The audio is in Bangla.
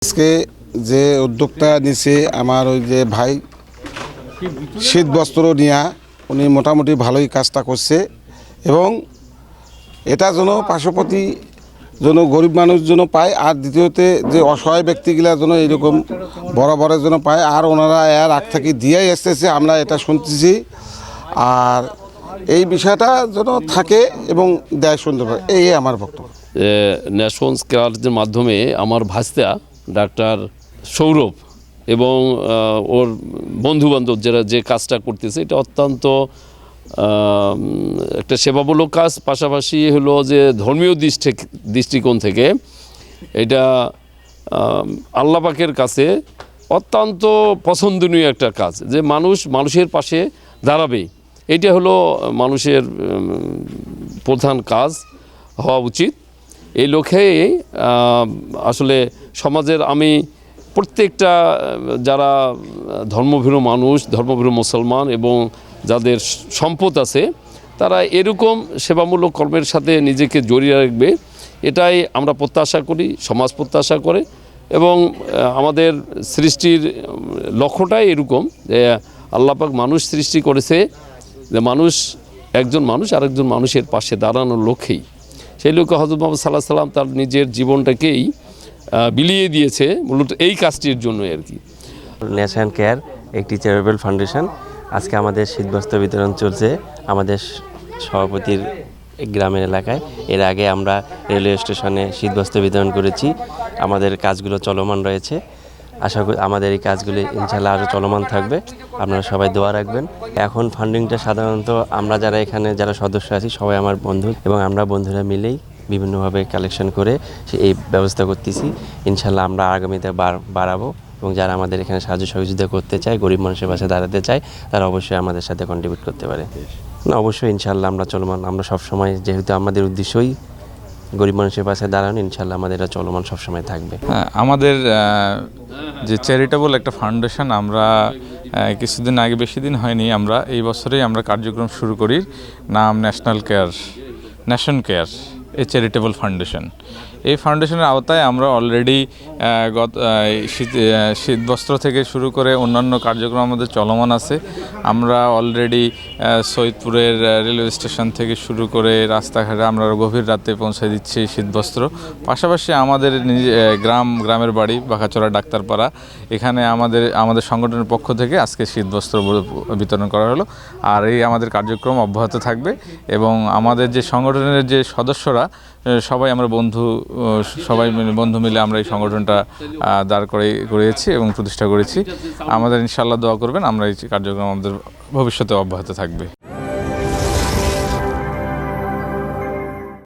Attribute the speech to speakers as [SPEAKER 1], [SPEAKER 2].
[SPEAKER 1] আজকে যে উদ্যোগটা নিছে আমার ওই যে ভাই শীত বস্ত্র নিয়া উনি মোটামুটি ভালোই কাজটা করছে এবং এটা যেন পার্শ্ববর্তী যেন গরিব মানুষ যেন পায় আর দ্বিতীয়তে যে অসহায় ব্যক্তিগুলা যেন এরকম বড় যেন পায় আর ওনারা এর আগ থেকে দিয়েই আসতেছে আমরা এটা শুনতেছি আর এই বিষয়টা যেন থাকে এবং দেয় সুন্দর এই আমার বক্তব্য।
[SPEAKER 2] ন্যাশনস কেয়ারের মাধ্যমে আমার ভাস্তা ডাক্তার সৌরভ এবং ওর বন্ধুবান্ধব যারা যে কাজটা করতেছে এটা অত্যন্ত একটা সেবামূলক কাজ, পাশাপাশি হলো যে ধর্মীয় দৃষ্টিকোণ থেকে এটা আল্লাহ পাকের কাছে অত্যন্ত পছন্দনীয় একটা কাজ, যে মানুষের পাশে দাঁড়াবে, এটা হলো মানুষের প্রধান কাজ হওয়া উচিত। এই লক্ষ্যে আসলে সমাজের আমি প্রত্যেকটা যারা ধর্মভীরু মানুষ, ধর্মভীরু মুসলমান এবং যাদের সম্পদ আছে তারা এরকম সেবামূলক কর্মের সাথে নিজেকে জড়িয়ে রাখবে, এটাই আমরা প্রত্যাশা করি, সমাজ প্রত্যাশা করে। এবং আমাদের সৃষ্টির লক্ষ্যটাই এরকম যে আল্লাহ পাক মানুষ সৃষ্টি করেছে যে একজন মানুষ আরেকজন মানুষের পাশে দাঁড়ানোর লক্ষ্যেই। সেই লক্ষ্যে হযরত মুহাম্মদ সাল্লাল্লাহু আলাইহি সাল্লাম তার নিজের জীবনটাকেই বিলিয়ে দিয়েছে মূলত এই কাজটির জন্য আর কি।
[SPEAKER 3] ন্যাশন কেয়ার একটি চ্যারিটেবল ফাউন্ডেশন। আজকে আমাদের শীতবস্ত্র বিতরণ চলছে আমাদের সভাপতির গ্রামের এলাকায়। এর আগে আমরা রেলওয়ে স্টেশনে শীতবস্ত্র বিতরণ করেছি। আমাদের কাজগুলো চলমান রয়েছে, আশা করি আমাদের এই কাজগুলি ইনশাআল্লাহ আরও চলমান থাকবে। আপনারা সবাই দোয়া রাখবেন। এখন ফান্ডিংটা সাধারণত আমরা যারা এখানে যারা সদস্য আছি সবাই আমার বন্ধু এবং আমরা বন্ধুরা মিলেই বিভিন্নভাবে কালেকশন করে এই ব্যবস্থা করতেছি। ইনশাআল্লাহ আমরা আগামীতে বাড়াবো এবং যারা আমাদের এখানে সাহায্য সহযোগিতা করতে চায়, গরিব মানুষের পাশে দাঁড়াতে চায়, তারা অবশ্যই আমাদের সাথে কন্ট্রিবিউট করতে পারে। না, অবশ্যই ইনশাআল্লাহ আমরা চলমান, আমরা সবসময় যেহেতু আমাদের উদ্দেশ্যই গরিব মানুষের পাশে দাঁড়ানো, ইনশাআল্লাহ আমাদের এটা চলমান সবসময় থাকবে।
[SPEAKER 4] আমাদের যে চ্যারিটেবল একটা ফাউন্ডেশন, আমরা কিছুদিন আগে, বেশি দিন হয়নি, আমরা এই বছরেই আমরা কার্যক্রম শুরু করি। নাম ন্যাশন কেয়ার এ চ্যারিটেবল ফাউন্ডেশন। এই ফাউন্ডেশনের আওতায় আমরা অলরেডি শীতবস্ত্র থেকে শুরু করে অন্যান্য কার্যক্রম আমাদের চলমান আছে। আমরা অলরেডি সৈয়দপুরের রেলওয়ে স্টেশন থেকে শুরু করে রাস্তাঘাটে আমরা গভীর রাতে পৌঁছে দিচ্ছি শীতবস্ত্র। পাশাপাশি আমাদের গ্রামের বাড়ি বাঁকাচড়া ডাক্তারপাড়া, এখানে আমাদের সংগঠনের পক্ষ থেকে আজকে শীতবস্ত্র বিতরণ করা হলো। আর এই আমাদের কার্যক্রম অব্যাহত থাকবে এবং আমাদের যে সংগঠনের যে সদস্যরা সবাই আমরা বন্ধু মিলে আমরা এই সংগঠনটা দাঁড় করিয়েছি এবং প্রতিষ্ঠা করেছি। আমাদের ইনশাআল্লাহ দোয়া করবেন, আমরা এই কার্যক্রম আমাদের ভবিষ্যতে অব্যাহত থাকবে।